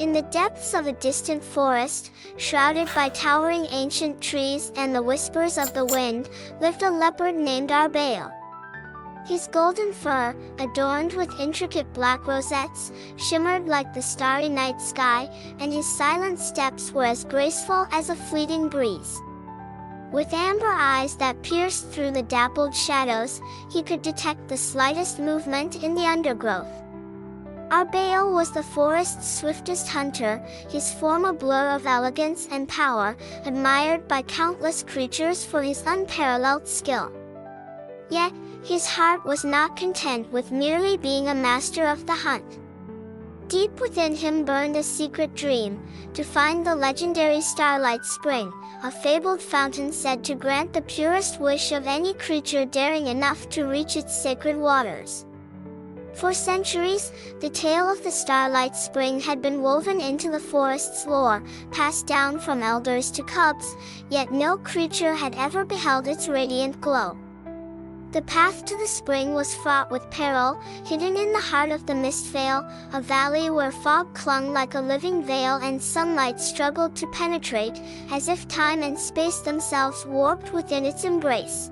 In the depths of a distant forest, shrouded by towering ancient trees and the whispers of the wind, lived a leopard named Arbeil. His golden fur, adorned with intricate black rosettes, shimmered like the starry night sky, and his silent steps were as graceful as a fleeting breeze. With amber eyes that pierced through the dappled shadows, he could detect the slightest movement in the undergrowth. Arbeil was the forest's swiftest hunter, his form a blur of elegance and power, admired by countless creatures for his unparalleled skill. Yet, his heart was not content with merely being a master of the hunt. Deep within him burned a secret dream, to find the legendary Starlight Spring, a fabled fountain said to grant the purest wish of any creature daring enough to reach its sacred waters. For centuries, the tale of the Starlight Spring had been woven into the forest's lore, passed down from elders to cubs, yet no creature had ever beheld its radiant glow. The path to the spring was fraught with peril, hidden in the heart of the Mistvale, a valley where fog clung like a living veil and sunlight struggled to penetrate, as if time and space themselves warped within its embrace.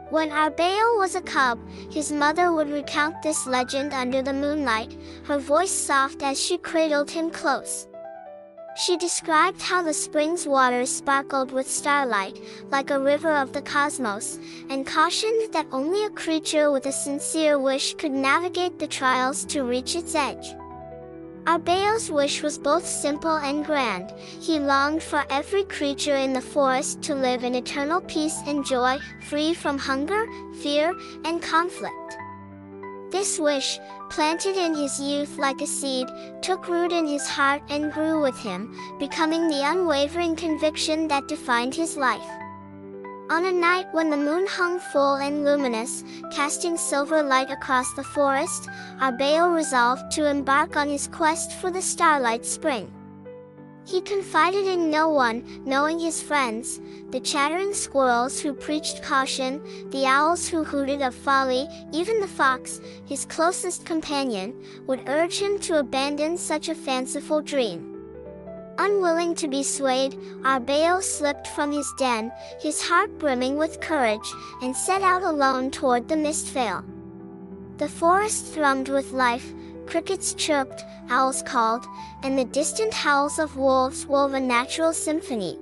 When Arbeil was a cub, his mother would recount this legend under the moonlight, her voice soft as she cradled him close. She described how the spring's waters sparkled with starlight, like a river of the cosmos, and cautioned that only a creature with a sincere wish could navigate the trials to reach its edge. Arbeil's wish was both simple and grand. He longed for every creature in the forest to live in eternal peace and joy, free from hunger, fear, and conflict. This wish, planted in his youth like a seed, took root in his heart and grew with him, becoming the unwavering conviction that defined his life. On a night when the moon hung full and luminous, casting silver light across the forest, Arbeil resolved to embark on his quest for the Starlight Spring. He confided in no one, knowing his friends, the chattering squirrels who preached caution, the owls who hooted of folly, even the fox, his closest companion, would urge him to abandon such a fanciful dream. Unwilling to be swayed, Arbeil slipped from his den, his heart brimming with courage, and set out alone toward the Mistvale. The forest thrummed with life, crickets chirped, owls called, and the distant howls of wolves wove a natural symphony.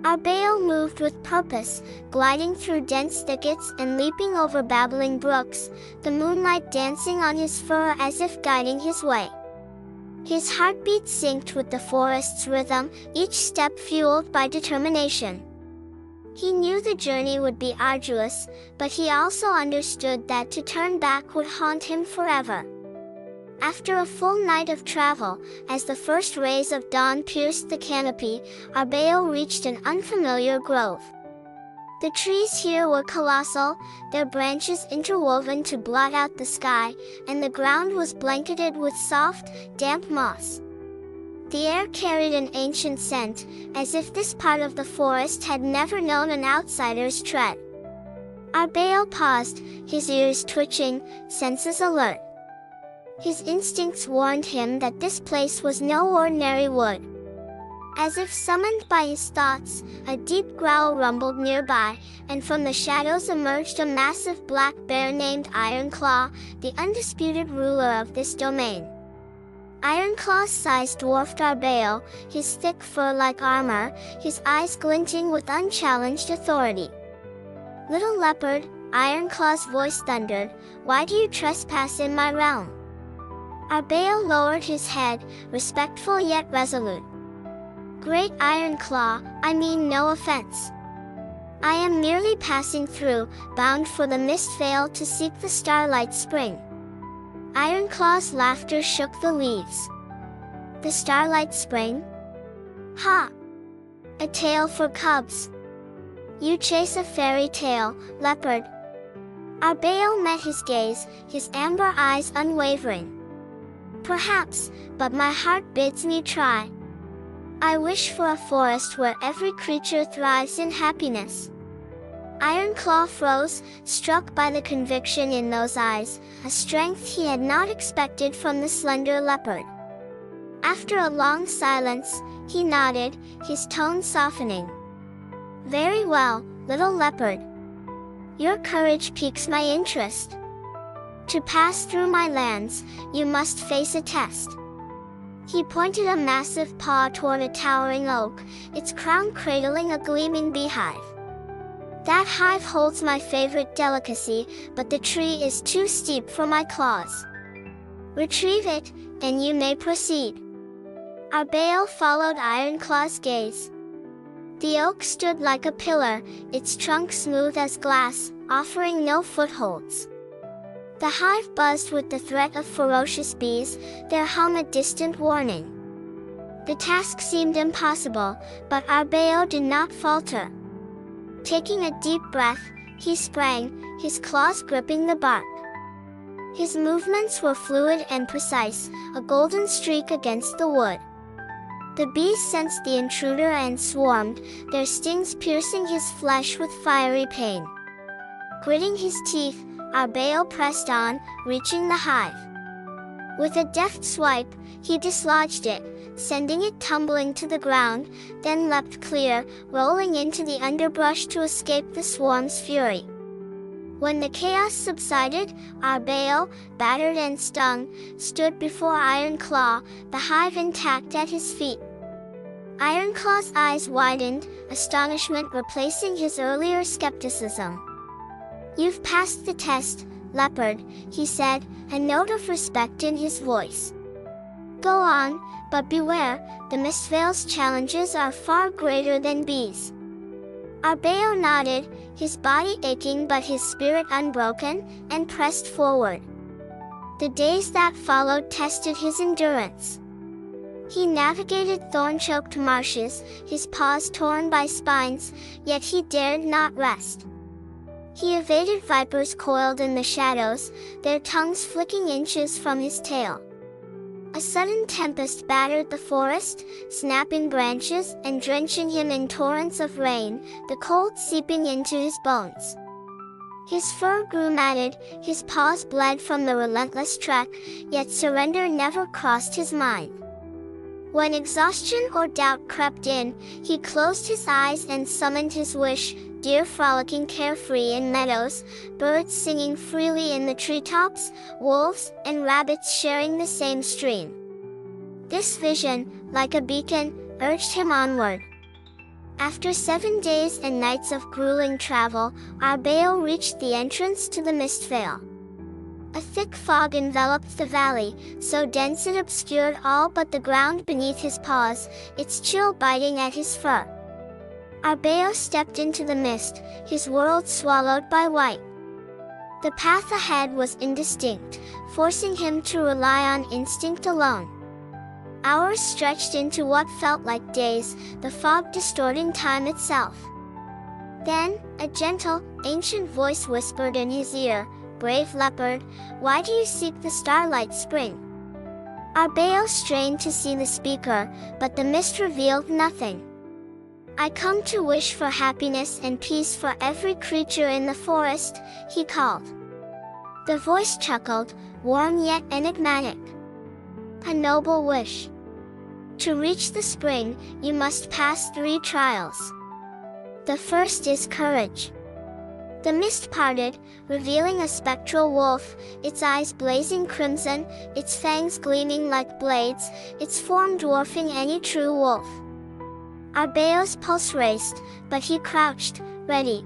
Arbeil moved with purpose, gliding through dense thickets and leaping over babbling brooks, the moonlight dancing on his fur as if guiding his way. His heartbeat synced with the forest's rhythm, each step fueled by determination. He knew the journey would be arduous, but he also understood that to turn back would haunt him forever. After a full night of travel, as the first rays of dawn pierced the canopy, Arbeil reached an unfamiliar grove. The trees here were colossal, their branches interwoven to blot out the sky, and the ground was blanketed with soft, damp moss. The air carried an ancient scent, as if this part of the forest had never known an outsider's tread. Arbeil paused, his ears twitching, senses alert. His instincts warned him that this place was no ordinary wood. As if summoned by his thoughts, a deep growl rumbled nearby, and from the shadows emerged a massive black bear named Ironclaw, the undisputed ruler of this domain. Ironclaw's size dwarfed Arbeil, his thick fur like armor, his eyes glinting with unchallenged authority. "Little leopard," Ironclaw's voice thundered, "why do you trespass in my realm?" Arbeil lowered his head, respectful yet resolute. "Great Ironclaw, I mean no offense. I am merely passing through, bound for the Mistvale to seek the Starlight Spring." Ironclaw's laughter shook the leaves. "The Starlight Spring? Ha! A tale for cubs. You chase a fairy tale, leopard." Arbeil met his gaze, his amber eyes unwavering. "Perhaps, but my heart bids me try. I wish for a forest where every creature thrives in happiness." Ironclaw froze, struck by the conviction in those eyes, a strength he had not expected from the slender leopard. After a long silence, he nodded, his tone softening. "Very well, little leopard. Your courage piques my interest. To pass through my lands, you must face a test." He pointed a massive paw toward a towering oak, its crown cradling a gleaming beehive. "That hive holds my favorite delicacy, but the tree is too steep for my claws. Retrieve it, and you may proceed." Arbeil followed Ironclaw's gaze. The oak stood like a pillar, its trunk smooth as glass, offering no footholds. The hive buzzed with the threat of ferocious bees, their hum a distant warning. The task seemed impossible, but Arbeil did not falter. Taking a deep breath, he sprang, his claws gripping the bark. His movements were fluid and precise, a golden streak against the wood. The bees sensed the intruder and swarmed, their stings piercing his flesh with fiery pain. Gritting his teeth, Arbeil pressed on, reaching the hive. With a deft swipe, he dislodged it, sending it tumbling to the ground, then leapt clear, rolling into the underbrush to escape the swarm's fury. When the chaos subsided, Arbeil, battered and stung, stood before Ironclaw, the hive intact at his feet. Ironclaw's eyes widened, astonishment replacing his earlier skepticism. "You've passed the test, leopard," he said, a note of respect in his voice. "Go on, but beware, the Mistvale's challenges are far greater than bees." Arbeil nodded, his body aching but his spirit unbroken, and pressed forward. The days that followed tested his endurance. He navigated thorn-choked marshes, his paws torn by spines, yet he dared not rest. He evaded vipers coiled in the shadows, their tongues flicking inches from his tail. A sudden tempest battered the forest, snapping branches and drenching him in torrents of rain, the cold seeping into his bones. His fur grew matted, his paws bled from the relentless trek, yet surrender never crossed his mind. When exhaustion or doubt crept in, he closed his eyes and summoned his wish, deer frolicking carefree in meadows, birds singing freely in the treetops, wolves and rabbits sharing the same stream. This vision, like a beacon, urged him onward. After 7 days and nights of grueling travel, Arbeil reached the entrance to the Mistvale. A thick fog enveloped the valley, so dense it obscured all but the ground beneath his paws, its chill biting at his fur. Arbeil stepped into the mist, his world swallowed by white. The path ahead was indistinct, forcing him to rely on instinct alone. Hours stretched into what felt like days, the fog distorting time itself. Then, a gentle, ancient voice whispered in his ear, "Brave leopard, why do you seek the starlight spring?" Arbeil strained to see the speaker, but the mist revealed nothing. "I come to wish for happiness and peace for every creature in the forest," he called. The voice chuckled, warm yet enigmatic. "A noble wish. To reach the spring, you must pass 3 trials. The first is courage." The mist parted, revealing a spectral wolf, its eyes blazing crimson, its fangs gleaming like blades, its form dwarfing any true wolf. Arbeil's pulse raced, but he crouched, ready.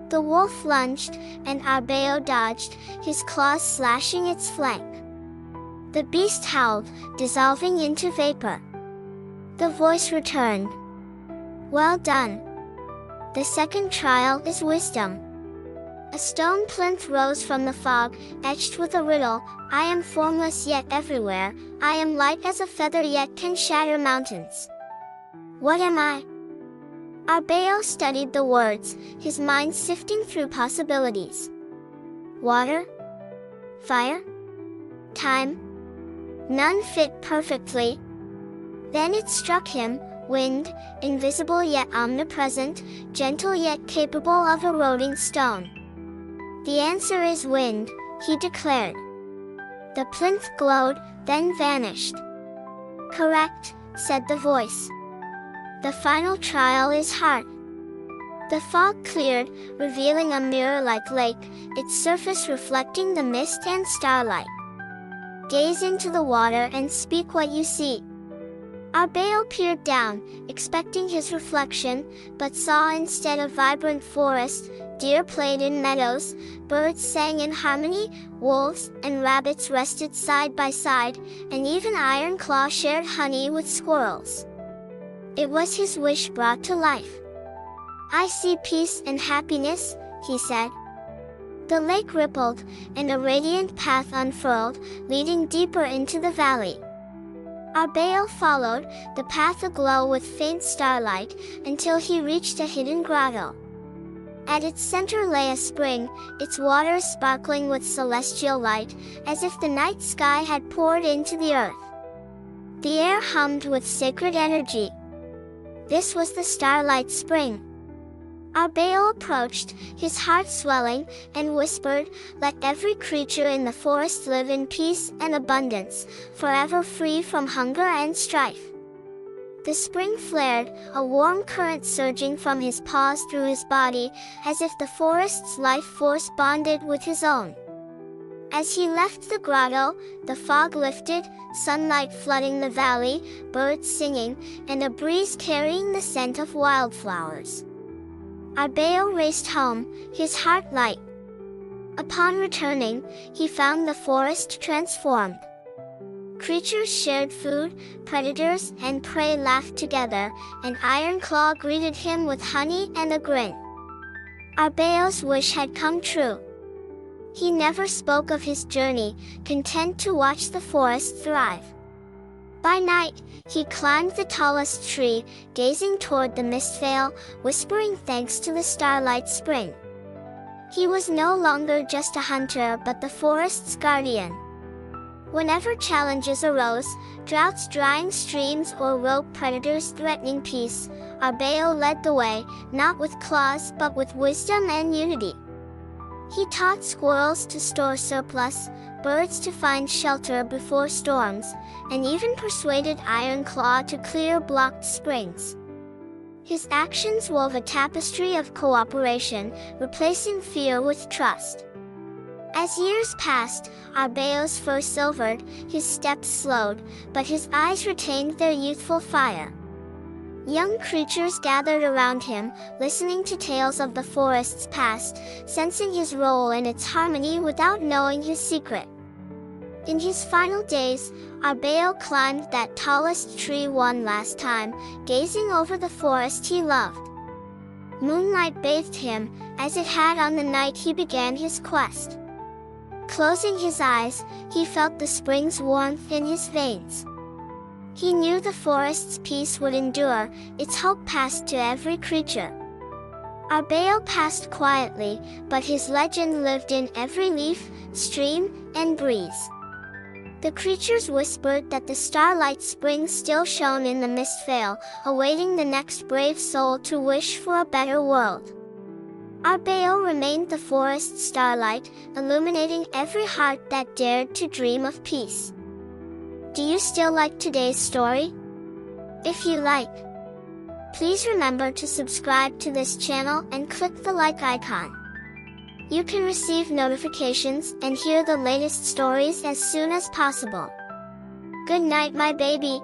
The wolf lunged, and Arbeil dodged, his claws slashing its flank. The beast howled, dissolving into vapor. The voice returned. "Well done. The second trial is wisdom." A stone plinth rose from the fog, etched with a riddle, "I am formless yet everywhere, I am light as a feather yet can shatter mountains. What am I?" Arbeil studied the words, his mind sifting through possibilities. Water? Fire? Time? None fit perfectly. Then it struck him, wind, invisible yet omnipresent, gentle yet capable of eroding stone. "The answer is wind," he declared. The plinth glowed, then vanished. Correct, said the voice. The final trial is heart. The fog cleared, revealing a mirror-like lake, its surface reflecting the mist and starlight. Gaze into the water and speak what you see. Arbeil peered down, expecting his reflection, but saw instead a vibrant forest. Deer played in meadows, birds sang in harmony, wolves and rabbits rested side by side, and even Iron Claw shared honey with squirrels. It was his wish brought to life. I see peace and happiness, he said. The lake rippled, and a radiant path unfurled, leading deeper into the valley. Arbeil followed, the path aglow with faint starlight, until he reached a hidden grotto. At its center lay a spring, its waters sparkling with celestial light, as if the night sky had poured into the earth. The air hummed with sacred energy. This was the Starlight Spring. Arbeil approached, his heart swelling, and whispered, "Let every creature in the forest live in peace and abundance, forever free from hunger and strife." The spring flared, a warm current surging from his paws through his body, as if the forest's life force bonded with his own. As he left the grotto, the fog lifted, sunlight flooding the valley, birds singing, and a breeze carrying the scent of wildflowers. Arbeil raced home, his heart light. Upon returning, he found the forest transformed. Creatures shared food, predators and prey laughed together, and Iron Claw greeted him with honey and a grin. Arbeil's wish had come true. He never spoke of his journey, content to watch the forest thrive. By night, he climbed the tallest tree, gazing toward the mist veil, whispering thanks to the Starlight Spring. He was no longer just a hunter but the forest's guardian. Whenever challenges arose, droughts drying streams or rogue predators threatening peace, Arbeil led the way, not with claws but with wisdom and unity. He taught squirrels to store surplus, birds to find shelter before storms, and even persuaded Iron Claw to clear blocked springs. His actions wove a tapestry of cooperation, replacing fear with trust. As years passed, Arbeil's fur silvered, his steps slowed, but his eyes retained their youthful fire. Young creatures gathered around him, listening to tales of the forest's past, sensing his role in its harmony without knowing his secret. In his final days, Arbeil climbed that tallest tree one last time, gazing over the forest he loved. Moonlight bathed him, as it had on the night he began his quest. Closing his eyes, he felt the spring's warmth in his veins. He knew the forest's peace would endure, its hope passed to every creature. Arbeil passed quietly, but his legend lived in every leaf, stream, and breeze. The creatures whispered that the Starlight Spring still shone in the mist veil, awaiting the next brave soul to wish for a better world. Arbeil remained the forest's starlight, illuminating every heart that dared to dream of peace. Do you still like today's story? If you like, please remember to subscribe to this channel and click the like icon. You can receive notifications and hear the latest stories as soon as possible. Good night, my baby.